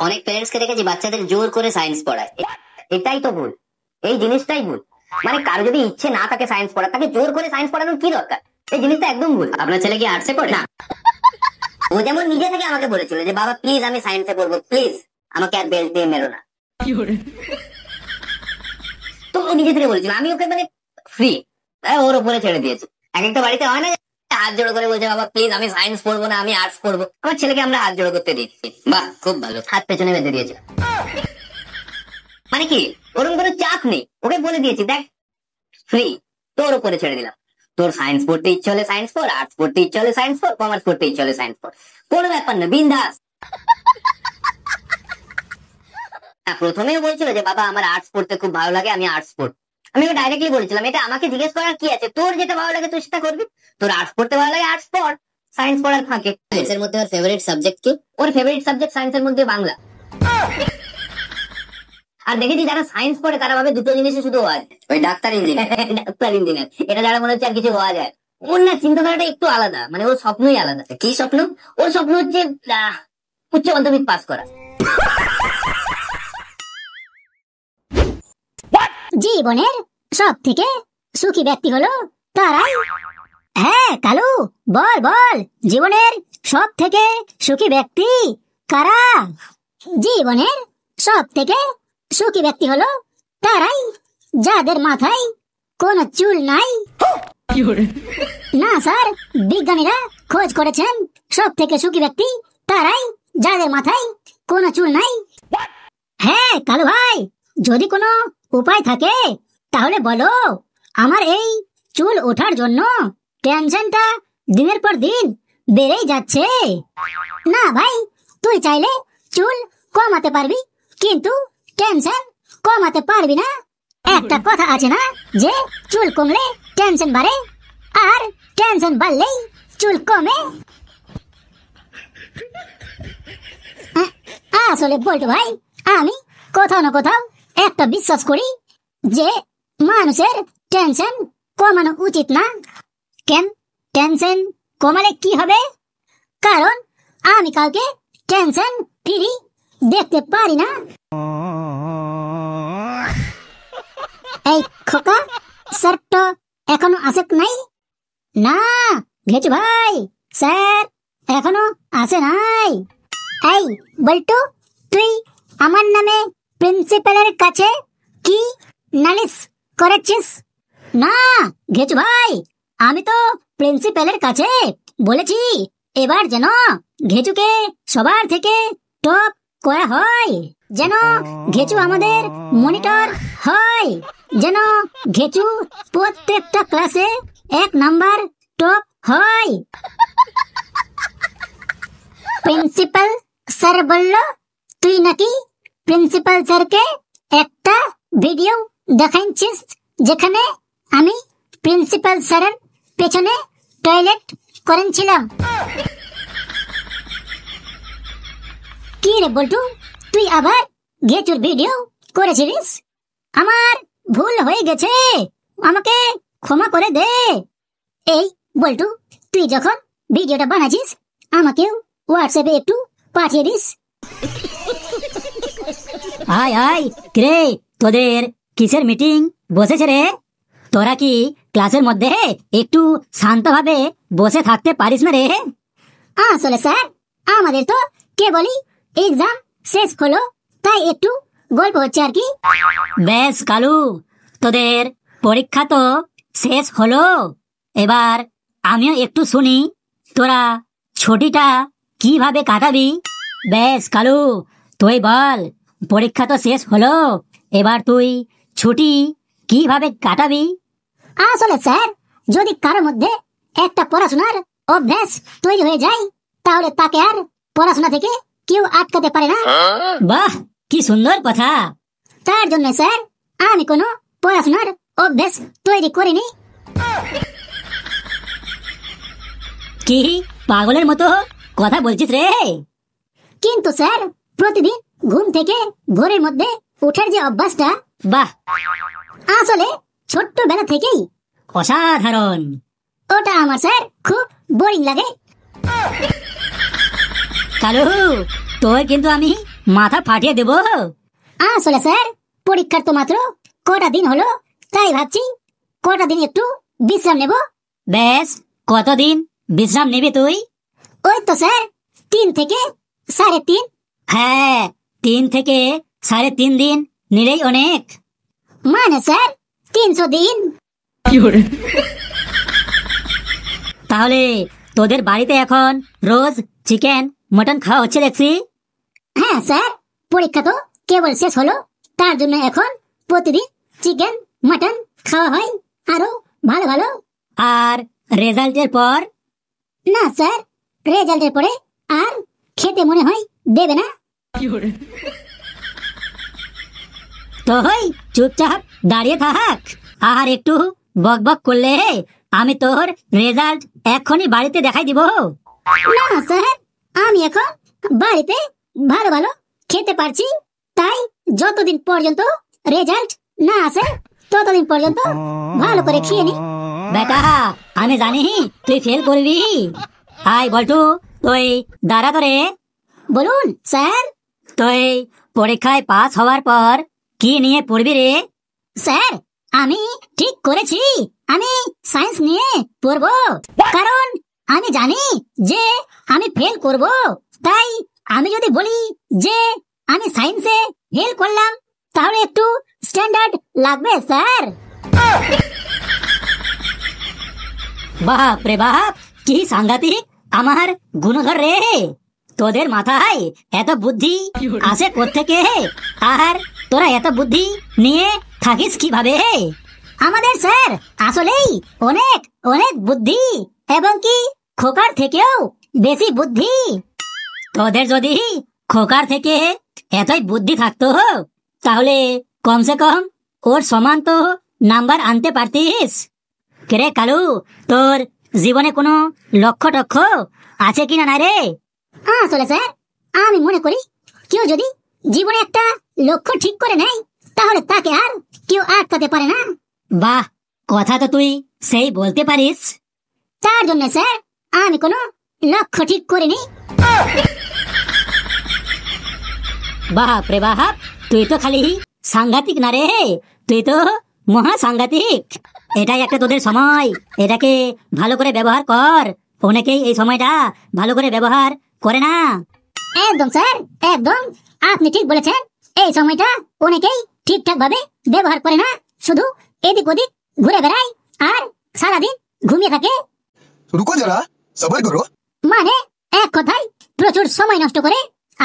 অনেক প্যারেন্টস কে দেখেছি বাচ্চাদের জোর করে সায়েন্স পড়ায়, এটাই তো ভুল, এই জিনিসটাই ভুল। মানে কারো যদি ইচ্ছে না থাকে সায়েন্স পড়া, তাকে জোর করে সায়েন্স পড়ানোর কি দরকার? এই জিনিসটা একদম ভুল। আপনার ছেলে কি আর্টসে পড়ে? না, ও যেমন নিজে থেকে আমাকে বলেছিল যে বাবা প্লিজ আমি সায়েন্সে পড়বো, প্লিজ আমাকে আর বেল্ট দিয়ে মেরো না। তো ও নিজে থেকে বলেছিল, আমি ওকে মানে ফ্রি ওর উপরে ছেড়ে দিয়েছি। এক একটা বাড়িতে হয় না হাত জোড়ো করে বলছে বাবা প্লিজ আমি সায়েন্স পড়বো না, আমি আর্টস পড়বো। আমার ছেলেকে আমরা হাত জোড়ো করতে দিচ্ছি। বাহ, খুব ভালো, হাত পেছনে বেঁধে দিয়েছে। মানে কি ওরকম কোনো চাপ নেই, ওকে বলে দিয়েছি দেখ ফ্রি, তোর উপরে ছেড়ে দিলাম। তোর সায়েন্স পড়তে ইচ্ছে হলে সায়েন্স পড়, আর্টস পড়তে ইচ্ছে হলে সায়েন্স পড়, কমার্স পড়তে ইচ্ছে হলে সায়েন্স পড়, কোনো ব্যাপার না, বিন্দাস। প্রথমেও বলছিল যে বাবা আমার আর্টস পড়তে খুব ভালো লাগে, আমি আর্টস পড়ব। আমি ওকে ডাইরেক্টলি বলেছিলাম এটা আমাকে জিজ্ঞেস করার কি আছে, তোর যেটা ভালো লাগে তুই সেটা করবি। তোর আর্টস পড়তে ভালো লাগে আর্টস পড়, সায়েন্স পড়ার ফাঁকে। সায়েন্সের মধ্যে ওর ফেভারিট সাবজেক্ট কি? ওর ফেভারিট সাবজেক্ট সায়েন্সের মধ্যে বাংলা। আর দেখেছি যারা সায়েন্স পড়ে তারা ভাবে দুটো জিনিসই শুধু হওয়া যায়, ওই ডাক্তার ইঞ্জিনিয়ার। ডাক্তার ইঞ্জিনিয়ার এটা যারা মনে হচ্ছে আর কিছু হওয়া যায়। ওর না চিন্তাধারাটা একটু আলাদা, মানে ওর স্বপ্নই আলাদা। কি স্বপ্ন? ওর স্বপ্ন হচ্ছে উচ্চ মাধ্যমিক পাস করা। জীবনের সব থেকে সুখী ব্যক্তি হলো তারাই। হ্যাঁ কালু, বল বল, জীবনের সব থেকে সুখী ব্যক্তি কারা? জীবনের সব থেকে সুখী ব্যক্তি হলো তারাই যাদের মাথায় কোনো চুল নাই। না স্যার, বিজ্ঞানীরা খোঁজ করেছেন সব থেকে সুখী ব্যক্তি তারাই যাদের মাথায় কোনো চুল নাই। হ্যাঁ কালু ভাই, যদি কোনো উপায় থাকে তাহলে বলো, আমার এই চুল ওঠার জন্য টেনশনটা দিনের পর দিন বেড়েই যাচ্ছে। না ভাই, তুই চাইলে চুল কমাতে পারবি, কিন্তু টেনশন কমাতে পারবি না। একটা কথা আছে না যে চুল কমলে টেনশন বাড়ে, আর টেনশন বাড়লেই চুল কমে। আসলে বলতো ভাই, আমি কোথাও না কোথাও একটা বিশ্বাস করি যে মানুষের টেনশন কমানো উচিত না। কেন? টেনশন কমালে কি হবে? কারণ আমি কাউকে টেনশন ফ্রি দেখতে পারি না। এই খোকা, স্যার এখনো আসে নাই? না ঘেচু ভাই, স্যার এখনো আসে নাই। এই বল্টু, তুই আমার নামে প্রিন্সিপালের কাছে কি নালিশ করেছিস? না ঘেচু ভাই, আমি তো প্রিন্সিপালের কাছে বলেছি এবার যেন ঘেচুকে সবার থেকে টপ করা হয়, যেন ঘেচু আমাদের মনিটর হয়, যেন ঘেচু প্রত্যেকটা ক্লাসে 1 নাম্বার টপ হয়। প্রিন্সিপাল স্যার বলল তুই নাকি প্রিন্সিপাল স্যারকে একটা ভিডিও দেখাইছিস যেখানে আমি প্রিন্সিপাল স্যারের পেছনে টয়লেট করেছিলাম। কি রে বল্টু, তুই আবার ঘেচুর ভিডিও করেছিলিস? আমার ভুল হয়ে গেছে, আমাকে ক্ষমা করে দে। এই বল্টু, তুই যখন ভিডিওটা বানাচ্ছিস আমাকেও হোয়াটসঅ্যাপে একটু পাঠিয়ে দিস। আয় আয়, কিরে তোদের কিসের মিটিং বসেছে রে? তোরা কি ক্লাসের মধ্যে একটু শান্তভাবে বসে থাকতে পারিস না রে? আসলে স্যার, আমাদের তো কেবলই এক্সাম শেষ হলো, তাই একটু গল্প হচ্ছে আর কি। বেশ কালু, তোদের পরীক্ষা তো শেষ হলো, এবার আমিও একটু শুনি তোরা ছুটিটা কিভাবে কাটাবি। বেশ কালু, তুই বল, পরীক্ষা তো শেষ হলো, এবার তুই ছুটি কিভাবে কাটাবি? আসলে স্যার, যদি কারোর মধ্যে একটা পড়াশোনার অভ্যাস তৈরি হয়ে যায় তাহলে তাকে আর পড়াশোনা থেকে কেউ আটকাতে পারে না। বাহ, কি সুন্দর কথা। তার জন্য স্যার আমি কোনো পড়াশোনার অভ্যাস তৈরি করিনি। কি পাগলের মতো কথা বলছিস রে? কিন্তু স্যার, প্রতিদিন ঘুম থেকে ভোরের মধ্যে ওঠার যে অভ্যাসটা, বাহ, আসলে ছোট্টবেলা থেকেই অসাধারণ। ওটা আমার স্যার খুব বোরিং লাগে। কালু, তোর কিন্তু আমি মাথা ফাটিয়ে দেবো। আসলে স্যার পরীক্ষার তো মাত্র কটা দিন হলো, তাই ভাবছি কটা দিন একটু বিশ্রাম নেব। বেশ, কতদিন বিশ্রাম নিবি তুই? ওই তো স্যার 3 থেকে 3.5। হ্যাঁ, 3 থেকে 3.5 দিন নিলেই অনেক। মানে স্যার 300 দিন। তাহলে তোদের বাড়িতে এখন রোজ চিকেন মটন খাওয়া হচ্ছে দেখছি। হ্যাঁ স্যার, পরীক্ষা তো কেবল শেষ হলো, তার জন্য এখন প্রতিদিন চিকেন মাটন খাওয়া হয়, আরো ভালো ভালো। আর রেজাল্টের পর? না স্যার, রেজাল্টের পরে আর খেতে মনে হয় দেবে না। তো হই চুপচাপ দাঁড়িয়ে থাক, আর একটু বক বক করলে আমি তোর রেজাল্ট এখনই বাড়িতে দেখাই দিব। না স্যার, আমি এখন বাড়িতে ভালো ভালো খেতে পারছি, তাই যতদিন পর্যন্ত রেজাল্ট না আসে ততদিন পর্যন্ত ভালো করে খেয়ে নি। বেটা, আমি জানি তুই ফেল করবি। আয় বল্টু, তুই দাঁড়া করে। বলুন স্যার। তুই পরীক্ষায় পাস হওয়ার পর কি নিয়ে পড়বি রে? স্যার আমি ঠিক করেছি, আমি সায়েন্স নিয়ে পড়বো, কারণ আমি জানি যে আমি ফেল করব। তাই আমি যদি বলি যে আমি সায়েন্সে ফেল করলাম, তাহলে একটু স্ট্যান্ডার্ড লাগবে স্যার। বাপ রে বাপ, কি সাংঘাতিক আমার গুণধর রে। তোদের মাথায় এত বুদ্ধি আসে কোত্থেকে, আর তোরা এত বুদ্ধি নিয়ে থাকিস কিভাবে? আমাদের স্যার আসলেই অনেক অনেক বুদ্ধি, এবং কি খোকার থেকেও বেশি বুদ্ধি। তোদের যদি খোকার থেকে এতই বুদ্ধি থাকতো, তাহলে কমসে কম ওর সমান তো নাম্বার আনতে পারতিস। রে কালু, তোর জীবনে কোনো লক্ষ্য টক্ষ্য আছে কিনা না রে? আসলে স্যার আমি মনে করি কেউ যদি জীবনে একটা লক্ষ্য ঠিক করে নেয়, তাহলে তাকে আর কেউ আটকাতে পারে না। বাহ, কথা তো তুই সেই বলতে পারিস। তার জন্য স্যার আমি কোনো লক্ষ্য ঠিক করিনি। বাপ রে বাপ, তুই তো খালি সাংঘাতিক না রে, তুই তো মহা সাংঘাতিক। এটাই একটা তোদের সময়, এটাকে ভালো করে ব্যবহার কর। অনেকেই এই সময়টা ভালো করে ব্যবহার করে না। একদম স্যার, একদম আপনি ঠিক বলেছেন। এই সময়টা অনেকেই ঠিকঠাক ভাবে ব্যবহার করে না, শুধু এদিক ওদিক ঘুরে বেড়ায় আর সারাদিন ঘুমিয়ে থাকে। रुको जरा, सब्र करो। মানে এক কথায় প্রচুর সময় নষ্ট করে,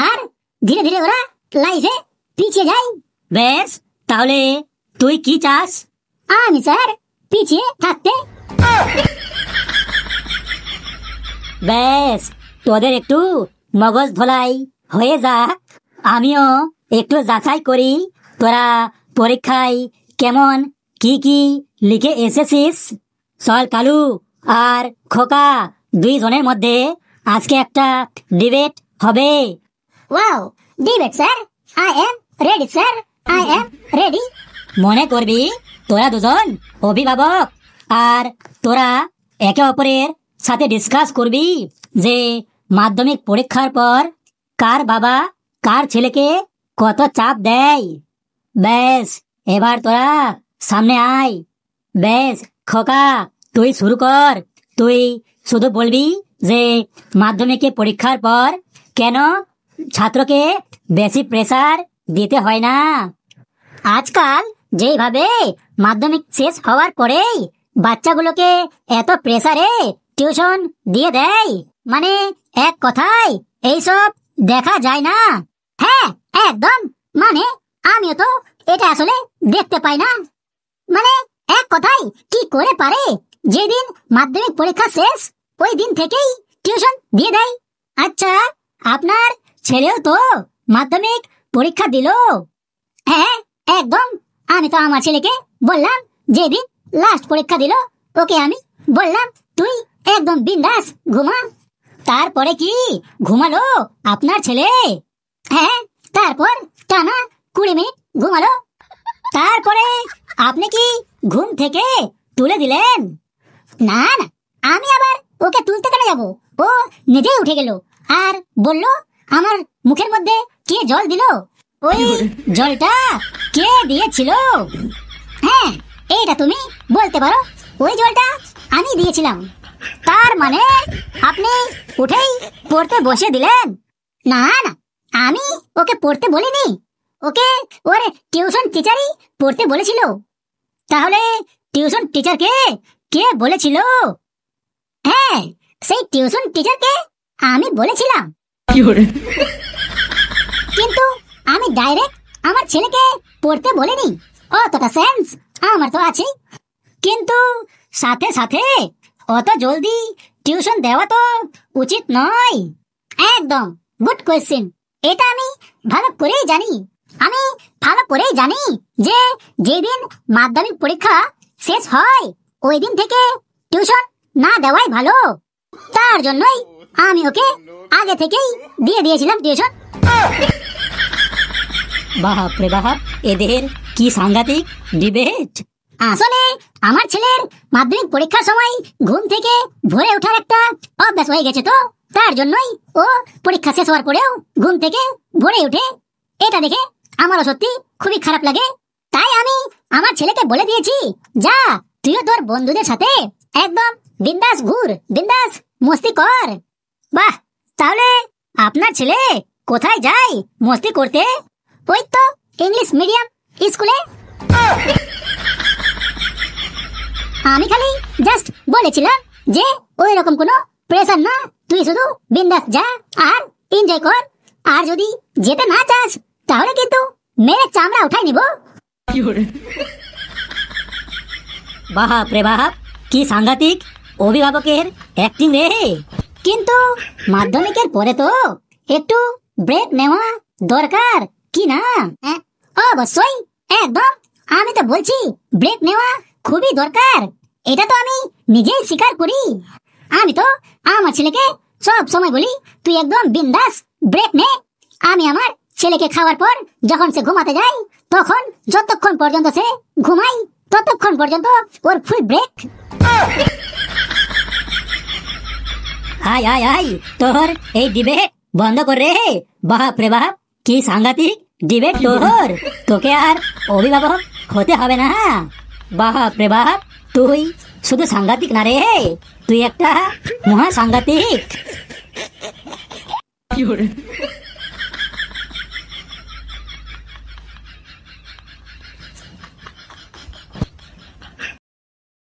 আর ধীরে ধীরে ওরা লাইফে পিছিয়ে যায়। বেশ, তাহলে তুই কি চাস? আমি স্যার পিছিয়ে থাকতে। বেশ, তোদের একটু মগজ ধোলাই হয়ে যাক, আমিও একটু যাচাই করি তোরা পরীক্ষায় কেমন কি কি লিখে এসেছিস। চল কালু আর খোকা, 2 জনের মধ্যে আজকে একটা ডিবেট হবে। Wow, debate sir, I am ready sir, I am ready. মনে করবি তোরা 2 জন অভিভাবক, আর তোরা একে অপরের সাথে ডিসকাস করবি যে মাধ্যমিক পরীক্ষার পর কার বাবা কার ছেলেকে কত চাপ দেয়। বেশ, এবার তোরা সামনে আয়। বেশ খোকা, তুই শুরু কর। তুই শুধু বলবি যে মাধ্যমিকে পরীক্ষার পর কেন ছাত্রকে বেশি প্রেসার দিতে হয় না। আজকাল যেইভাবে মাধ্যমিক শেষ হওয়ার পরেই বাচ্চাগুলোকে এত প্রেসারে টিউশন দিয়ে দেয়, মানে এক কথায় এইসব দেখা যায় না। হ্যাঁ একদম, মানে আমিও তো এটা আসলে দেখতে পাই না। মানে এক কথায় কি করে পারে, যেদিন মাধ্যমিক পরীক্ষা শেষ ওই দিন থেকেই টিউশন দিয়ে দেয়। আচ্ছা, আপনার ছেলেও তো মাধ্যমিক পরীক্ষা দিল? হ্যাঁ একদম, আমি তো আমার ছেলেকে বললাম, যেদিন লাস্ট পরীক্ষা দিল ওকে আমি বললাম তুই একদম বিন্দাস ঘুমা। তারপরে কি ঘুমালো আপনার ছেলে? হ্যাঁ, তারপর টানা 20 মিনিট ঘুমালো। তারপরে আপনি কি ঘুম থেকে তুলে দিলেন? না না, আমি আবার ওকে তুলতে কেন যাবো? ও নিজেই উঠে গেল আর বলল আমার মুখের মধ্যে কে জল দিল? ওই জলটা কে দিয়েছিল? হ্যাঁ, এইটা তুমি বলতে পারো। ওই জলটা আমি দিয়েছিলাম। তার মানে আপনি উঠেই পড়তে বসে দিলেন? না না, আমি ওকে পড়তে বলিনি, ওকে ওর টিউশন টিচারই পড়তে বলেছিল। তাহলে টিউশন টিচারকে কে বলেছিল? হ্যাঁ, সেই টিউশন টিচারকে আমি বলেছিলাম। কিন্তু আমি ডাইরেক্ট আমার ছেলেকে পড়তে বলিনি, অতটা সেন্স আমার তো আছে। কিন্তু সাথে সাথে অত জলদি টিউশন দেওয়া তো উচিত নয়। একদম গুড কোয়েশ্চেন। এটা আমি ভালো করেই জানি। আমি ভালো করেই জানি যে যেদিন মাধ্যমিক পরীক্ষা শেষ হয় ওই দিন থেকে টিউশন না দেওয়াই ভালো। তার জন্যই আমি ওকে আগে থেকেই দিয়ে দিয়েছিলাম টিউশন। বাপ রে বাপ, এদের কি সাংঘাতিক ডিবেট! আসলে আমার ছেলের মাধ্যমিক পরীক্ষার সময় ঘুম থেকে ভোরে ওঠার একটা অভ্যাস হয়ে গেছে, তো তার জন্যই ও পরীক্ষা শেষ হওয়ার পরেও ঘুম থেকে ভোরে উঠে। এটা দেখে আমারও সত্যি খুবই খারাপ লাগে। তাই আমি আমার ছেলেকে বলে দিয়েছি, যা তুইও তোর বন্ধুদের সাথে একদম বিন্দাস ঘুর, বিন্দাস মস্তি কর। বাহ, তাহলে আপনার ছেলে কোথায় যায় মস্তি করতে? ওই তো ইংলিশ মিডিয়াম স্কুলে। আমি খালি জাস্ট বলেছিলাম যে ওই রকম কোনো প্রেসার না, তুই শুধু বিন্দাস যা আর এনজয় কর। আর যদি যেতে না চাস তাহলে কিন্তু মেরে চামড়া উঠাই নিব। বাপ রে বাপ, কি সাংঘাতিক অভিভাবকের অ্যাক্টিং রে! কিন্তু মাধ্যমিকের পরে তো একটু ব্রেক নেওয়া দরকার, কি না? অবশ্যই, একদম। আমি তো বলছি ব্রেক নেওয়া খুবই দরকার। এটা তো আমি নিজেই স্বীকার করি। আমি তো আমার ছেলেকে সব সময় বলি, তুই একদম বিন্দাস ব্রেক নে। আমি আমার ছেলেকে খাওয়ার পর যখন সে ঘুমাতে যায়, তখন যতক্ষণ পর্যন্ত সে ঘুমাই ততক্ষণ পর্যন্ত ওর ফুল ব্রেক। আয় আয় আয়, তোর এই ডিবেট বন্ধ কর রে। বাপ রে বাপ, কি সাংঘাতিক ডিবেট তোর! তোকে আর অভিভাবক হতে হবে না। বাপ রে বাপ, তুই শুধু সাংঘাতিক না রে, তুই একটা মহা সাংঘাতিক।